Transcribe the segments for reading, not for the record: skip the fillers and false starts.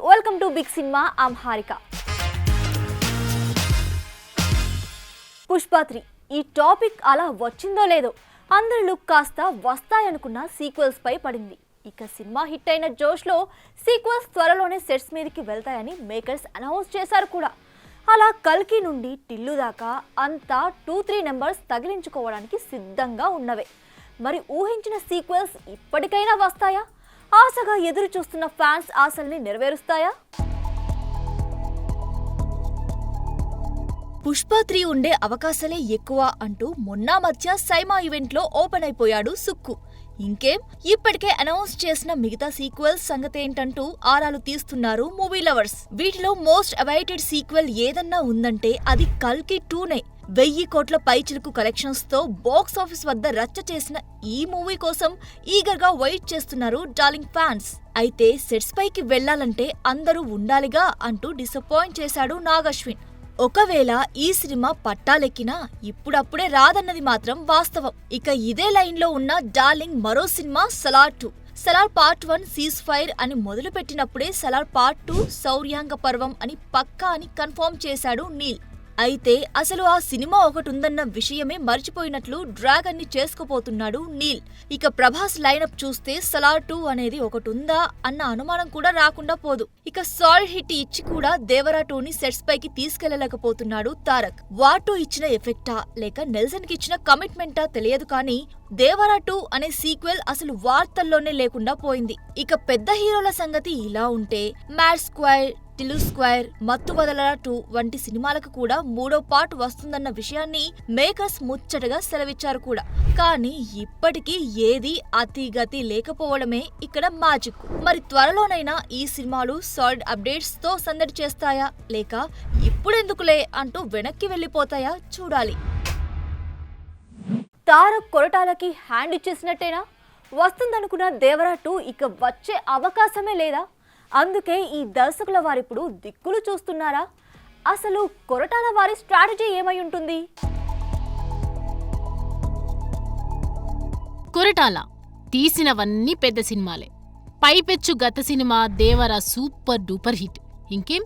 Welcome to big cinema. I'm Harika. Pushpa 3 ఈ topic అలా వచ్చిందో లేదో అందరి లుక్ కాస్త వస్తాయనుకున్న సీక్వెల్స్ పై పడింది. ఇక సినిమా హిట్ అయిన జోష్లో సీక్వెల్స్ త్వరలోనే సెట్స్ మీదకి వెళ్తాయని మేకర్స్ అనౌన్స్ చేశారు కూడా. అలా కల్కి నుండి టిల్లు దాకా అంతా 2-3 నెంబర్స్ తగిలించుకోవడానికి సిద్ధంగా ఉన్నవే. మరి ఊహించిన సీక్వెల్స్ ఇప్పటికైనా వస్తాయా? ఆశగా ఎదురు చూస్తున్న ఫ్యాన్స్ ఆశల్ని నెరవేరుస్తాయా? పుష్ప 3 ఉండే అవకాశాలే ఎక్కువ అంటూ మొన్న మధ్య సైమా ఈవెంట్లో ఓపెన్ అయిపోయాడు సుక్కు. ఇంకేం, ఇప్పటికే అనౌన్స్ చేసిన మిగతా సీక్వెల్స్ సంగతేంటంటూ ఆరాలు తీస్తున్నారు మూవీ లవర్స్. వీటిలో మోస్ట్ అవైటెడ్ సీక్వెల్ ఏదన్నా ఉందంటే అది కల్కి 2నే. 1000 కోట్ల పైచిలుకు కలెక్షన్స్ తో బాక్స్ ఆఫీస్ వద్ద రచ్చ చేసిన ఈ మూవీ కోసం ఈగర్ గా వెయిట్ చేస్తున్నారు డార్లింగ్ ఫ్యాన్స్. అయితే సెట్స్ పైకి వెళ్లాలంటే అందరూ ఉండాలిగా అంటూ డిసప్పాయింట్ చేశాడు నాగ్ అశ్విన్. ఒకవేళ ఈ సినిమా పట్టాలెక్కినా ఇప్పుడప్పుడే రాదన్నది మాత్రం వాస్తవం. ఇక ఇదే లైన్ లో ఉన్న డార్లింగ్ మరో cinema Salaar 2. Salaar part 1 cease fire అని మొదలు పెట్టినప్పుడే సలార్ పార్ట్ 2 శౌర్యాంగ పర్వం అని పక్కా అని కన్ఫర్మ్ చేశాడు నీల్. అయితే అసలు ఆ సినిమా ఒకటుందన్న విషయమే మర్చిపోయినట్లు డ్రాగన్ ని చేసుకుపోతున్నాడు నీల్. ఇక ప్రభాస్ లైనప్ చూస్తే సలార్ 2 అనేది ఒకటుందా అన్న అనుమానం కూడా రాకుండా పోదు. ఇక సాలిడ్ హిట్ ఇచ్చి కూడా దేవరా 2ని సెట్స్ పైకి తీసుకెళ్లలేకపోతున్నాడు తారక్. వార్ 2 ఇచ్చిన ఎఫెక్టా లేక నెల్సన్ కి ఇచ్చిన కమిట్మెంటా తెలియదు కానీ దేవరా 2 అనే సీక్వెల్ అసలు వార్తల్లోనే లేకుండా పోయింది. ఇక పెద్ద హీరోల సంగతి ఇలా ఉంటే మ్యాడ్ స్క్వేర్, టిల్లు స్క్వేర్, మత్తు వదలరా 2 వంటి సినిమాలకు కూడా 3వ పార్ట్ వస్తుందన్న విషయాన్ని మేకర్స్ ముచ్చటగా సెలవిచ్చారు కూడా. కానీ ఇప్పటికీ ఏది అతిగతి లేకపోవడమే ఇక్కడ మ్యాజిక్. మరి త్వరలోనైనా ఈ సినిమాలు సాలిడ్ అప్డేట్స్ తో సందడి చేస్తాయా లేక ఇప్పుడెందుకులే అంటూ వెనక్కి వెళ్లిపోతాయా చూడాలి. తారక్ కొరటాలకి హ్యాండ్ ఇచ్చేసినట్టేనా? వస్తుందనుకున్న దేవరా 2 ఇక వచ్చే అవకాశమే లేదా? అందుకే ఈ దర్శకుల వారిప్పుడు దిక్కులు చూస్తున్నారా? అసలు కొరటాల వారి స్ట్రాటజీ ఏమై ఉంటుంది? కొరటాల తీసినవన్నీ పెద్ద సినిమాలే. పైపెచ్చు గత cinema Devara super duper hit. ఇంకేం,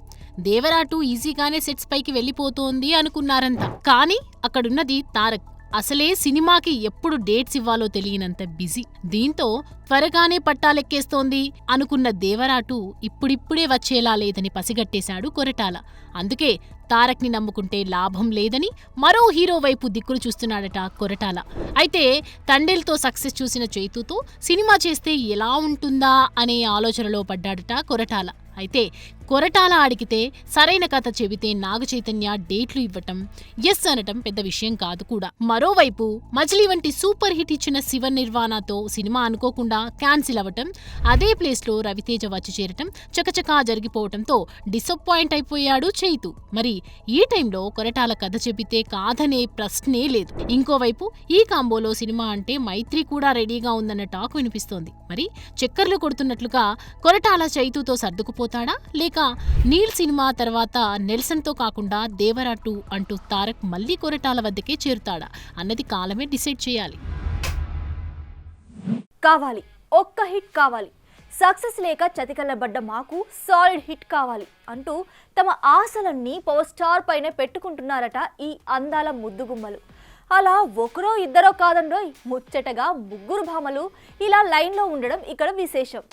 దేవరా 2 ఈజీగానే సెట్స్ పైకి వెళ్లిపోతోంది అనుకున్నారంతా. కానీ అక్కడున్నది తారక్. అసలే సినిమాకి ఎప్పుడు డేట్స్ ఇవ్వాలో తెలియనంత బిజీ. దీంతో త్వరగానే పట్టాలెక్కేస్తోంది అనుకున్న దేవరా 2 ఇప్పుడిప్పుడే వచ్చేలా లేదని పసిగట్టేశాడు కొరటాల. అందుకే తారక్ని నమ్ముకుంటే లాభం లేదని మరో హీరో వైపు దిక్కులు చూస్తున్నాడట కొరటాల. అయితే తండేల్తో సక్సెస్ చూసిన చైతూతో సినిమా చేస్తే ఎలా ఉంటుందా అనే ఆలోచనలో పడ్డాడట కొరటాల. అయితే కొరటాల అడిగితే సరైన కథ చెబితే నాగ చైతన్య డేట్లు ఇవ్వటం, ఎస్ అనటం పెద్ద విషయం కాదు కూడా. మరోవైపు మజిలీ వంటి సూపర్ హిట్ ఇచ్చిన శివ నిర్వాణతో సినిమా అనుకోకుండా క్యాన్సిల్ అవ్వటం, అదే ప్లేస్లో రవితేజ వచ్చి చేరటం చకచకా జరిగిపోవటంతో డిసప్పాయింట్ అయిపోయాడు చైతు. మరి ఈ టైంలో కొరటాల కథ చెబితే కాదనే ప్రశ్నే లేదు. ఇంకోవైపు ఈ కాంబోలో సినిమా అంటే మైత్రి కూడా రెడీగా ఉందన్న టాక్ వినిపిస్తోంది. మరి చక్కర్లు కొడుతున్నట్లుగా కొరటాల చైతూతో సర్దుకుపోతాడా లేక నీల్ సినిమా తర్వాత నెల్సన్తో కాకుండా దేవరా 2 అంటూ తారక్ మళ్లీ కొరటాల వద్దకే చేరుతాడా అన్నది కాలమే డిసైడ్ చేయాలి. కావాలి, ఒక్క హిట్ కావాలి, సక్సెస్ లేక చతికల్లబడ్డ మాకు సాలిడ్ హిట్ కావాలి అంటూ తమ ఆశలన్నీ పవర్ స్టార్ పైనే పెట్టుకుంటున్నారట ఈ అందాల ముద్దుగుమ్మలు. అలా ఒకరో ఇద్దరో కాదండోయ్, ముచ్చటగా 3 భామలు ఇలా లైన్లో ఉండడం ఇక్కడ విశేషం.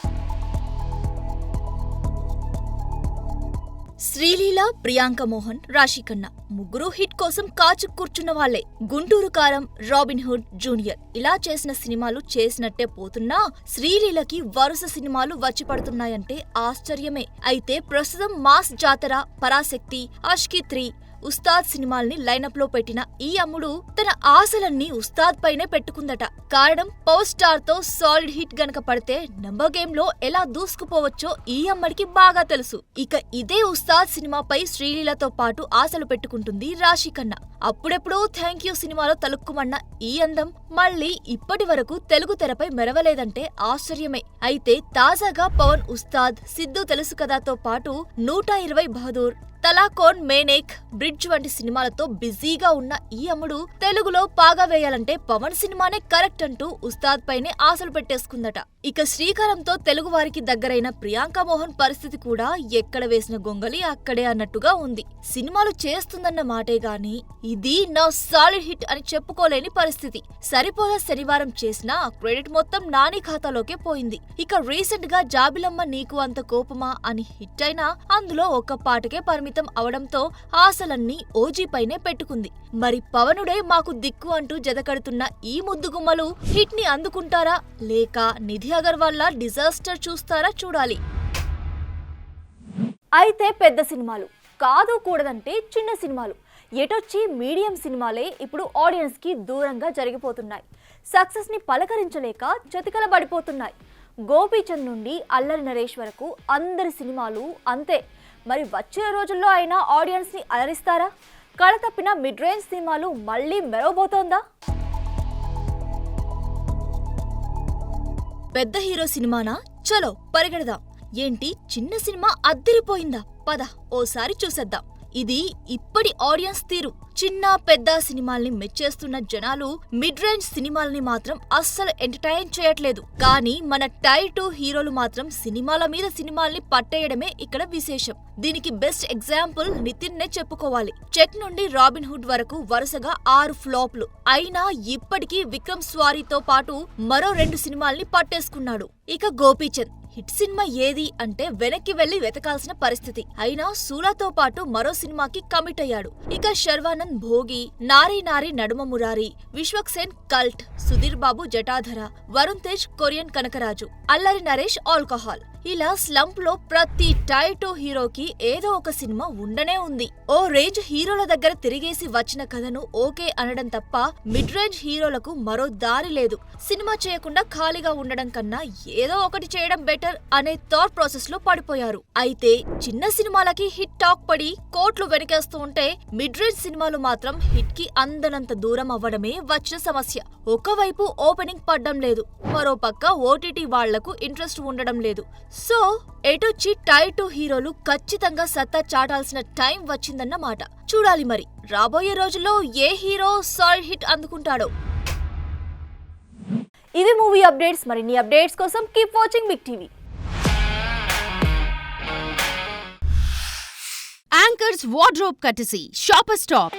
శ్రీలీల, ప్రియాంక మోహన్, రాశి ఖన్నా 3 హిట్ కోసం కాచు కూర్చున్న వాళ్లే. గుంటూరు కారం, రాబిన్ హుడ్ జూనియర్ ఇలా చేసిన సినిమాలు చేసినట్టే పోతున్నా శ్రీలీలకి వరుస సినిమాలు వచ్చి పడుతున్నాయంటే ఆశ్చర్యమే. అయితే ప్రస్తుతం మాస్ జాతర, పరాశక్తి, ఆష్కీ 3, ఉస్తాద్ సినిమాల్ని లైనప్ లో పెట్టిన ఈ అమ్ముడు తన ఆశలన్నీ ఉస్తాద్ పైనే పెట్టుకుందట. కారణం పవర్ స్టార్ తో సాలిడ్ హిట్ గనక పడితే నంబర్ గేమ్ లో ఎలా దూసుకుపోవచ్చో ఈ అమ్మడికి బాగా తెలుసు. ఇక ఇదే ఉస్తాద్ సినిమాపై శ్రీలీలతో పాటు ఆశలు పెట్టుకుంటుంది రాశి ఖన్నా. అప్పుడెప్పుడో థ్యాంక్ యూ సినిమాలో తలుక్కుమన్న ఈ అందం మళ్ళీ ఇప్పటి వరకు తెలుగు తెరపై మెరవలేదంటే ఆశ్చర్యమే. అయితే తాజాగా పవన్ ఉస్తాద్, సిద్ధు తెలుసు కదాతో పాటు 120 బహదూర్, తలాకోన్ మేనేక్, బ్రిడ్జ్ వంటి సినిమాలతో బిజీగా ఉన్న ఈ అమ్ముడు తెలుగులో పాగా వేయాలంటే పవన్ సినిమానే కరెక్ట్ అంటూ ఉస్తాద్ పైనే ఆశలు పెట్టేసుకుందట. ఇక శ్రీకారంతో తెలుగు వారికి దగ్గరైన ప్రియాంక మోహన్ పరిస్థితి కూడా ఎక్కడ వేసిన గొంగలి అక్కడే అన్నట్టుగా ఉంది. సినిమాలు చేస్తుందన్న మాటే గాని ఇది నా సాలిడ్ హిట్ అని చెప్పుకోలేని పరిస్థితి. సరిపోదా శనివారం చేసిన క్రెడిట్ మొత్తం నాని ఖాతాలోకే పోయింది. ఇక రీసెంట్ గా జాబిలమ్మ నీకు అంత కోపమా అని హిట్ అయినా అందులో ఒక్క పాటకే పరిమితం అవడంతో ఆశలన్నీ ఓజీ పైనే పెట్టుకుంది. మరి పవనుడే మాకు దిక్కు అంటూ జతకడుతున్న ఈ ముద్దుగుమ్మలు హిట్ ని అందుకుంటారా లేక నిధి అగర్వాల్ లా డిజాస్టర్ చూస్తారా చూడాలి. అయితే పెద్ద సినిమాలు కాదు కూడదంటే చిన్న సినిమాలు ఎటొచ్చి మీడియం సినిమాలే ఇప్పుడు ఆడియన్స్ కి దూరంగా జరిగిపోతున్నాయి. సక్సెస్ ని పలకరించలేక చతికలబడిపోతున్నాయి. గోపీచంద్ నుండి అల్లరి నరేష్ వరకు అందరి సినిమాలు అంతే. మరి వచ్చే రోజుల్లో అయినా ఆడియన్స్ ని అలరిస్తారా? కళతప్పిన మిడ్ రేంజ్ సినిమాలు మళ్ళీ మెరవబోతోందా? పెద్ద హీరో సినిమానా? చలో పరిగెడదాం. ఏంటి చిన్న సినిమా అద్దిరిపోయిందా? పద ఓసారి చూసేద్దాం. ఇది ఇప్పటి ఆడియన్స్ తీరు. చిన్న పెద్ద సినిమాల్ని మెచ్చేస్తున్న జనాలు మిడ్ రేంజ్ సినిమాల్ని మాత్రం అస్సలు ఎంటర్టైన్ చేయట్లేదు. కానీ మన టైర్ 2 హీరోలు మాత్రం సినిమాల మీద సినిమాల్ని పట్టేయడమే ఇక్కడ విశేషం. దీనికి బెస్ట్ ఎగ్జాంపుల్ నితిన్ నే చెప్పుకోవాలి. చెక్ నుండి రాబిన్ హుడ్ వరకు వరుసగా 6 ఫ్లాప్లు అయినా ఇప్పటికీ విక్రమ్ స్వారీతో పాటు మరో 2 సినిమాల్ని పట్టేసుకున్నాడు. ఇక గోపీచంద్ హిట్ సినిమా ఏది అంటే వెనక్కి వెళ్లి వెతకాల్సిన పరిస్థితి. అయినా సూలాతో పాటు మరో సినిమాకి కమిట్ అయ్యాడు. ఇక శర్వానంద్ భోగి, నారీ నారీ నడుమ Murari, Vishwaksen cult, Sudheer Babu Jatadhara, Varun Tej Korean Kanakaraju, Allari Naresh alcohol. ఇలా స్లంప్ లో ప్రతి టైర్ 2 హీరోకి ఏదో ఒక సినిమా ఉండనే ఉంది. ఓ రేంజ్ హీరోల దగ్గర తిరిగేసి వచ్చిన కథను ఓకే అనడం తప్ప మిడ్ రేంజ్ హీరోలకు మరో దారి లేదు. సినిమా చేయకుండా ఖాళీగా ఉండడం కన్నా ఏదో ఒకటి చేయడం బెటర్ అనే థాట్ ప్రాసెస్ లో పడిపోయారు. అయితే చిన్న సినిమాలకి హిట్ టాక్ పడి కోట్లు వెనకేస్తూ ఉంటే మిడ్ రేంజ్ సినిమాలు మాత్రం హిట్ కి అందనంత దూరం అవ్వడమే వచ్చిన సమస్య. ఒకవైపు ఓపెనింగ్ పడ్డం లేదు, మరో పక్క ఓటీటీ వాళ్లకు ఇంట్రెస్ట్ ఉండడం లేదు. సో ఎటొచ్చి టైర్ 2 హీరోలు ఖచ్చితంగా సత్తా చాటాల్సిన టైం వచ్చిందన్నమాట. చూడాలి మరి రాబోయే రోజుల్లో ఏ హీరో సాలిడ్ హిట్ అందుకుంటాడో. ఇవి మూవీ అప్డేట్స్. మరిన్ని అప్డేట్స్ కోసం keep watching big TV. Anchor's wardrobe courtesy, Shopper Stop.